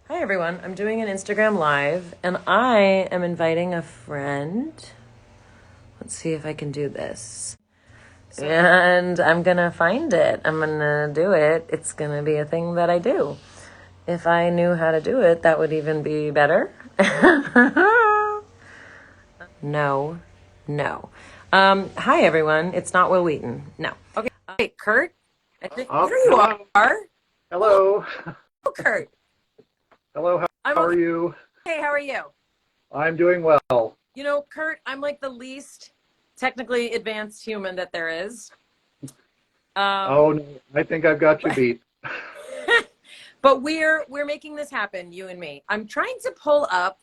Hi everyone, I'm doing an Instagram live and I am inviting a friend. Let's see if I can do this. And I'm gonna find it. I'm gonna do it. It's gonna be a thing that I do. If I knew how to do it, that would even be better. No, no. Hi everyone, it's not Will Wheaton. No. Okay, Kurt. I think Oh, there you hello. are. Hello, Hello. Kurt. Hello. I'm How are okay. you? How are you? I'm doing well. You know, Kurt, I'm like the least technically advanced human that there is. Um, Oh, no, I think I've got you beat. but we're making this happen, you and me. I'm trying to pull up,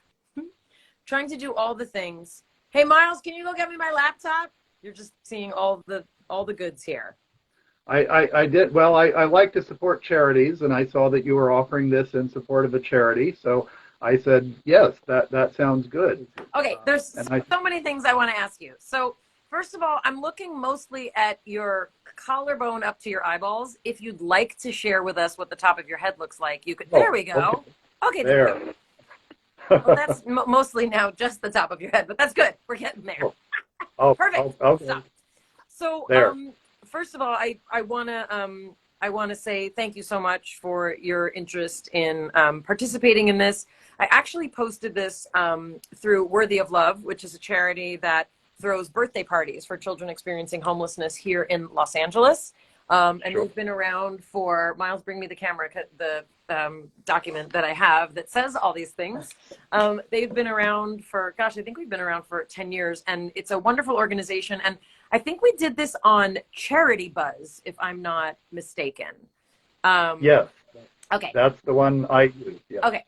trying to do all the things. Hey, Miles, can you go get me my laptop? You're just seeing all the goods here. I did. Well, I like to support charities, and I saw that you were offering this in support of a charity. So I said, yes, that sounds good. Okay, there's And I, so many things I want to ask you. So, first of all, I'm looking mostly at your collarbone up to your eyeballs. If you'd like to share with us what the top of your head looks like, you could. There oh, we okay, go. Okay, there we go. there. Well, that's mostly now just the top of your head, but that's good. We're getting there. Oh, oh, Perfect. okay, Stop. So, there. first of all, I wanna say thank you so much for your interest in participating in this. I actually posted this through Worthy of Love, which is a charity that throws birthday parties for children experiencing homelessness here in Los Angeles. And Sure. they've been around for, Miles, bring me the camera, the document that I have that says all these things. They've been around for, gosh, I think we've been around for 10 years, and it's a wonderful organization. And I think we did this on Charity Buzz, if I'm not mistaken. Um, Yes, okay, that's the one I used. Yes. okay.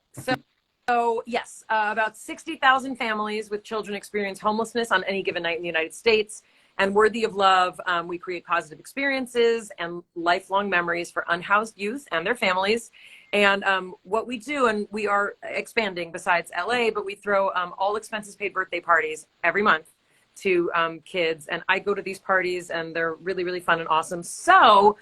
So yes, about 60,000 families with children experience homelessness on any given night in the United States. And Worthy of Love, we create positive experiences and lifelong memories for unhoused youth and their families. And what we do, and we are expanding besides LA, but we throw all expenses paid birthday parties every month to kids. And I go to these parties and they're really, really fun and awesome. So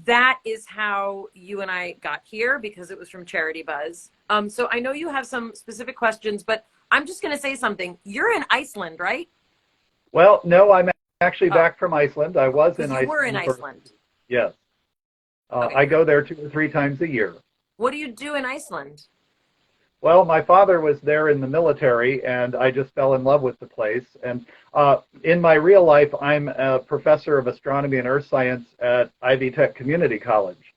that is how you and I got here because it was from Charity Buzz. So I know you have some specific questions, but I'm just going to say something. You're in Iceland, right? Well, no, I'm actually Oh, back from Iceland. I was in because you were in Iceland for, Iceland. yes. Okay. I go there 2 or 3 times a year. What do you do in Iceland? Well, my father was there in the military, and I just fell in love with the place. And in my real life, I'm a professor of astronomy and earth science at Ivy Tech Community College.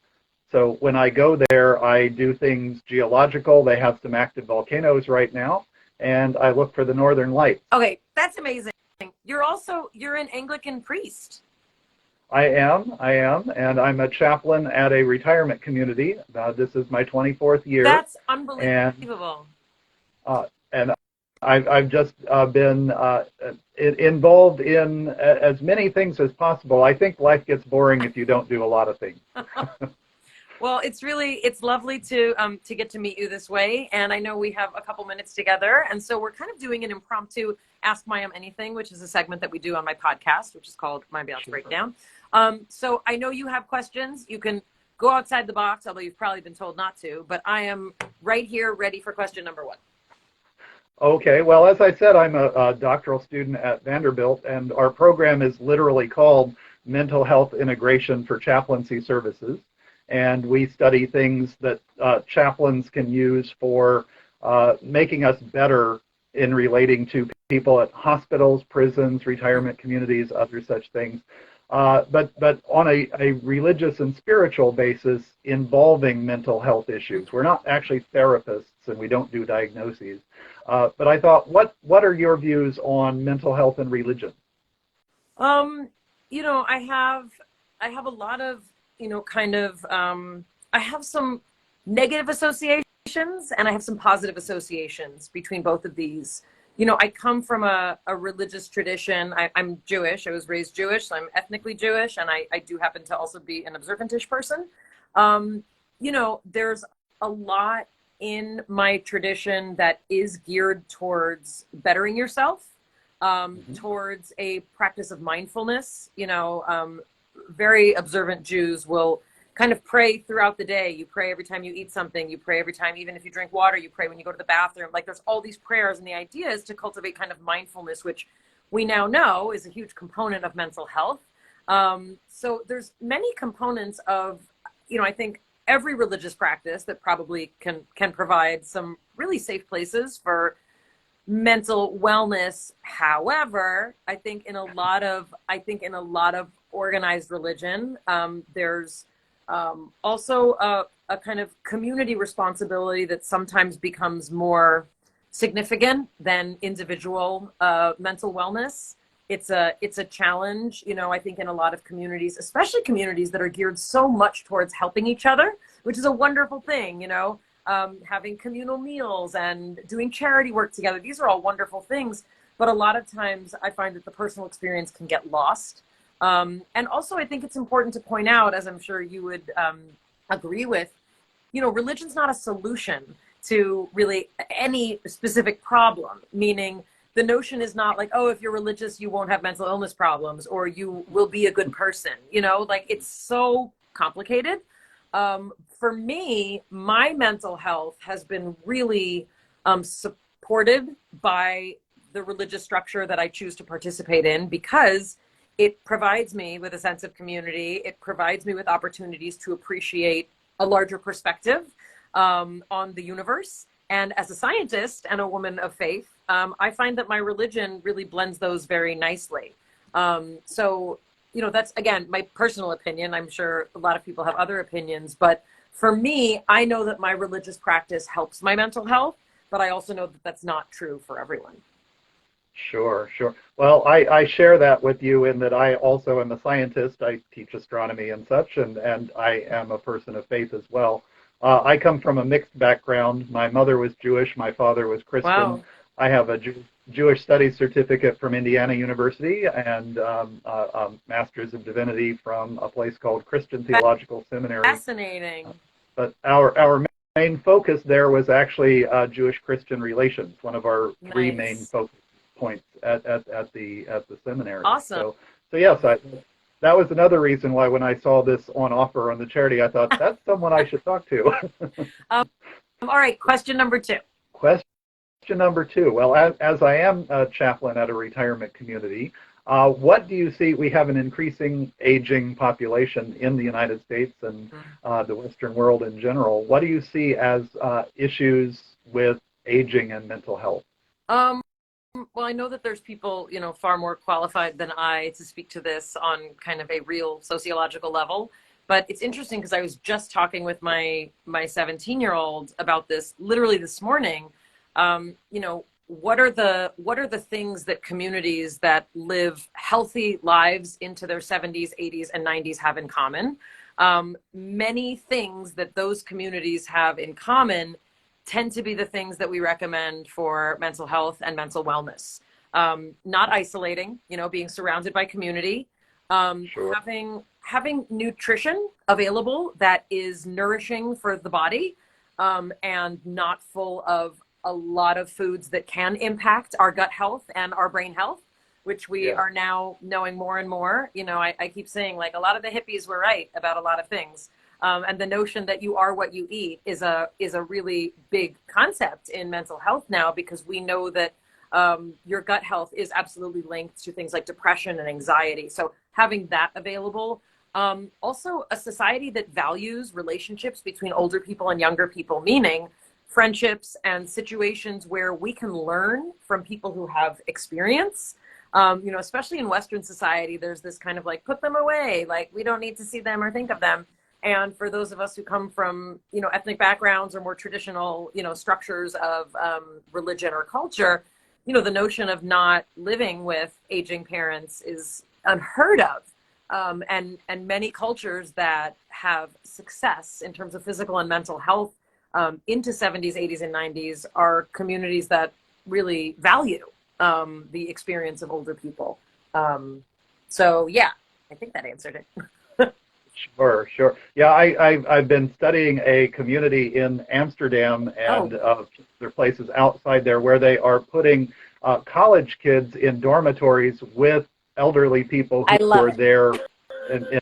So when I go there, I do things geological. They have some active volcanoes right now, and I look for the northern lights. Okay, that's amazing. You're an Anglican priest. I am, and I'm a chaplain at a retirement community. This is my 24th year, That's and unbelievable. and I've just been involved in as many things as possible. I think life gets boring if you don't do a lot of things. Well, it's lovely to get to meet you this way, and I know we have a couple minutes together, and so we're kind of doing an impromptu Ask Mayim Anything, which is a segment that we do on my podcast, which is called Mayim Bialik's Sure. Breakdown. So I know you have questions. You can go outside the box, although you've probably been told not to. But I am right here, ready for question number one. Okay, well, as I said, I'm a doctoral student at Vanderbilt, and our program is literally called Mental Health Integration for Chaplaincy Services. And we study things that chaplains can use for making us better in relating to people at hospitals, prisons, retirement communities, other such things. But on a religious and spiritual basis involving mental health issues. We're not actually therapists, and we don't do diagnoses. But I thought, what are your views on mental health and religion? Um, I have a lot of, I have some negative associations and I have some positive associations between both of these. I come from a religious tradition. I'm Jewish. I was raised Jewish, so I'm ethnically Jewish, and I do happen to also be an observantish person. There's a lot in my tradition that is geared towards bettering yourself, Mhm. towards a practice of mindfulness. Very observant Jews will kind of pray throughout the day. You pray every time you eat something. You pray every time, even if you drink water, you pray when you go to the bathroom. Like there's all these prayers, and the idea is to cultivate kind of mindfulness, which we now know is a huge component of mental health. So there's many components of, I think every religious practice that probably can provide some really safe places for mental wellness. However, I think in a lot of organized religion, there's also a kind of community responsibility that sometimes becomes more significant than individual mental wellness. It's a challenge, I think in a lot of communities, especially communities that are geared so much towards helping each other, which is a wonderful thing, having communal meals and doing charity work together. These are all wonderful things, but a lot of times I find that the personal experience can get lost. And also I think it's important to point out, as I'm sure you would agree with, religion's not a solution to really any specific problem, meaning the notion is not like, oh, if you're religious, you won't have mental illness problems or you will be a good person. Like it's so complicated. For me, my mental health has been really supported by the religious structure that I choose to participate in, because it provides me with a sense of community. It provides me with opportunities to appreciate a larger perspective on the universe. And as a scientist and a woman of faith, I find that my religion really blends those very nicely. So, that's, again, my personal opinion. I'm sure a lot of people have other opinions, but for me, I know that my religious practice helps my mental health, but I also know that that's not true for everyone. Sure. Well, I share that with you in that I also am a scientist. I teach astronomy and such, and I am a person of faith as well. I come from a mixed background. My mother was Jewish. My father was Christian. Wow. I have a Jewish Studies certificate from Indiana University and a Master's of Divinity from a place called Christian Theological Seminary. Fascinating. But our main focus there was actually Jewish-Christian relations, one of our three main focus points at the seminary. Awesome. So yes, that was another reason why when I saw this on offer on the charity, I thought that's someone I should talk to. All right, question number 2. Question number 2. Well, as I am a chaplain at a retirement community, what do you see? We have an increasing aging population in the United States and the Western world in general. What do you see as issues with aging and mental health? Well, I know that there's people, far more qualified than I to speak to this on kind of a real sociological level. But it's interesting because I was just talking with my 17-year-old about this literally this morning. What are the things that communities that live healthy lives into their 70s, 80s, and 90s have in common? Many things that those communities have in common tend to be the things that we recommend for mental health and mental wellness. Not isolating, being surrounded by community, Sure. having nutrition available that is nourishing for the body, and not full of a lot of foods that can impact our gut health and our brain health, which we are now knowing more and more. I keep saying, like, a lot of the hippies were right about a lot of things. And the notion that you are what you eat is a really big concept in mental health now, because we know that your gut health is absolutely linked to things like depression and anxiety. So having that available. Also, a society that values relationships between older people and younger people, meaning friendships and situations where we can learn from people who have experience. Especially in Western society, there's this kind of like, put them away, like we don't need to see them or think of them. And for those of us who come from, ethnic backgrounds or more traditional, structures of religion or culture, the notion of not living with aging parents is unheard of. And many cultures that have success in terms of physical and mental health into 70s, 80s, and 90s are communities that really value the experience of older people. So yeah, I think that answered it. Sure. Yeah, I've been studying a community in Amsterdam and other places outside there where they are putting college kids in dormitories with elderly people who are there in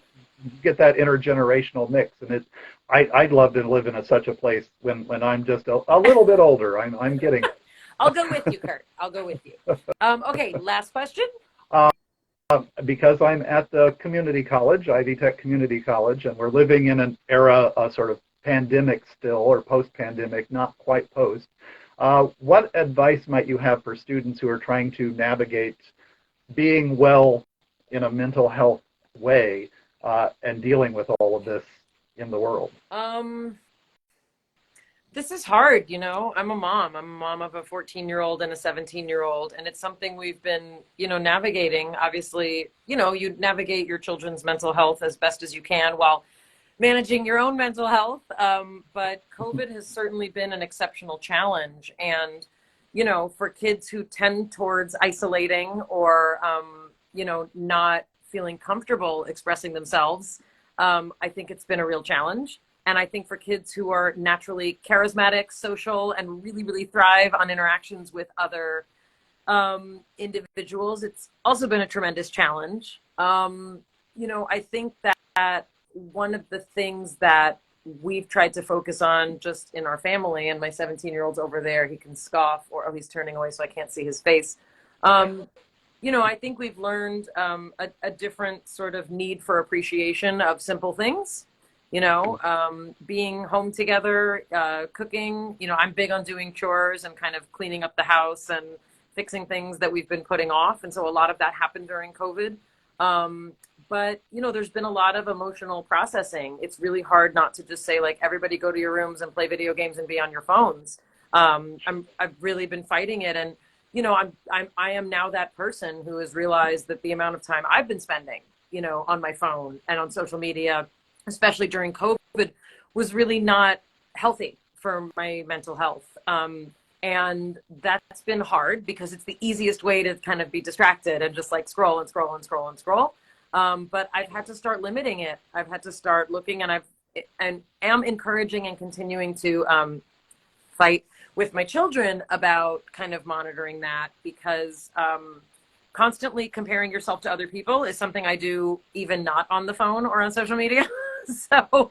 get that intergenerational mix. And I'd love to live in such a place when I'm just a little bit older. I'm getting. I'll go with you, Kurt. I'll go with you. Okay, last question. Because I'm at the community college, Ivy Tech Community College, and we're living in an era, sort of pandemic still, or post-pandemic, not quite post. What advice might you have for students who are trying to navigate being well in a mental health way and dealing with all of this in the world? This is hard, you know. I'm a mom. I'm a mom of a 14-year-old and a 17-year-old, and it's something we've been, navigating. Obviously, you navigate your children's mental health as best as you can while managing your own mental health. But COVID has certainly been an exceptional challenge. And, for kids who tend towards isolating or, not feeling comfortable expressing themselves, I think it's been a real challenge. And I think for kids who are naturally charismatic, social, and really, really thrive on interactions with other individuals, it's also been a tremendous challenge. I think that one of the things that we've tried to focus on just in our family, and my 17-year-old's over there, he can scoff, or he's turning away so I can't see his face. I think we've learned a different sort of need for appreciation of simple things. Being home together, cooking, I'm big on doing chores and kind of cleaning up the house and fixing things that we've been putting off. And so a lot of that happened during COVID. But there's been a lot of emotional processing. It's really hard not to just say, like, everybody go to your rooms and play video games and be on your phones. I've really been fighting it. And, I am now that person who has realized that the amount of time I've been spending, on my phone and on social media, especially during COVID, was really not healthy for my mental health. And that's been hard because it's the easiest way to kind of be distracted and just like scroll and scroll and scroll and scroll. But I've had to start limiting it. I've had to start looking, and am encouraging and continuing to fight with my children about kind of monitoring that, because constantly comparing yourself to other people is something I do even not on the phone or on social media. So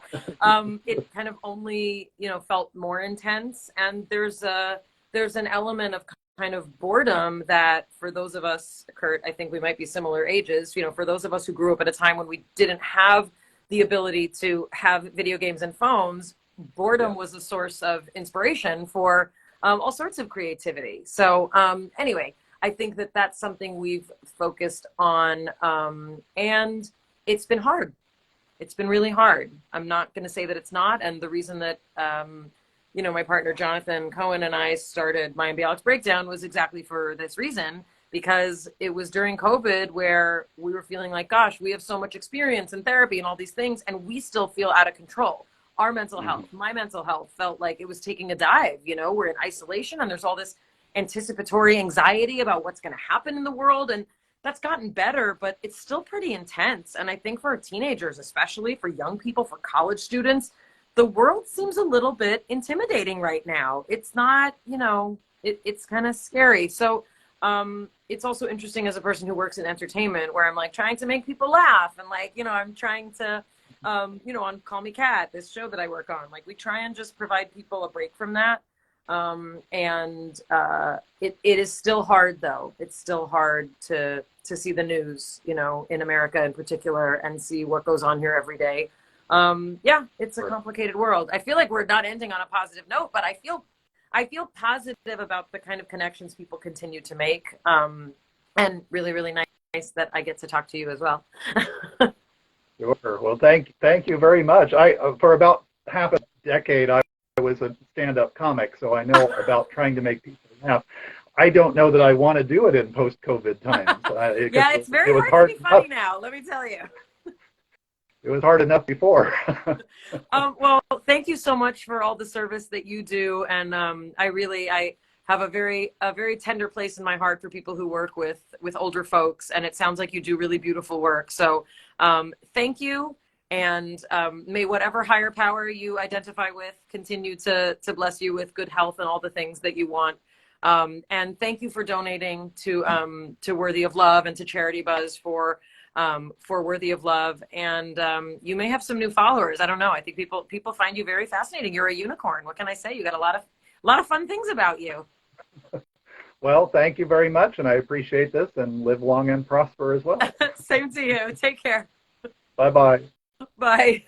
it kind of only, felt more intense. And there's an element of kind of boredom that for those of us, Kurt, I think we might be similar ages, for those of us who grew up at a time when we didn't have the ability to have video games and phones, boredom was a source of inspiration for all sorts of creativity. So anyway, I think that that's something we've focused on, and it's been hard. It's been really hard. I'm not going to say that it's not. And the reason that, my partner, Jonathan Cohen, and I started Mayim Bialik's Breakdown was exactly for this reason, because it was during COVID where we were feeling like, gosh, we have so much experience in therapy and all these things, and we still feel out of control. Our mental health, my mental health felt like it was taking a dive. We're in isolation and there's all this anticipatory anxiety about what's going to happen in the world. And that's gotten better, but it's still pretty intense. And I think for teenagers, especially for young people, for college students, the world seems a little bit intimidating right now. It's not, it's kind of scary. So it's also interesting as a person who works in entertainment, where I'm like trying to make people laugh. And like, I'm trying to, on Call Me Kat, this show that I work on, like we try and just provide people a break from that. It is still hard, though. It's still hard to see the news, in America in particular, and see what goes on here every day. It's a complicated world. I feel like we're not ending on a positive note, but I feel positive about the kind of connections people continue to make. And really, really nice that I get to talk to you as well. Sure. Well, thank you very much. For about half a decade, I was a stand-up comic, so I know about trying to make people laugh. I don't know that I want to do it in post-COVID times. It's very hard to be funny now, let me tell you. It was hard enough before. Well, thank you so much for all the service that you do, and I have a very tender place in my heart for people who work with older folks, and it sounds like you do really beautiful work. So thank you. And may whatever higher power you identify with continue to bless you with good health and all the things that you want. And thank you for donating to Worthy of Love and to Charity Buzz for for Worthy of Love. And you may have some new followers. I don't know. I think people find you very fascinating. You're a unicorn. What can I say? You got a lot of fun things about you. Well, thank you very much, and I appreciate this, and live long and prosper as well. Same to you. Take care. Bye-bye. Bye.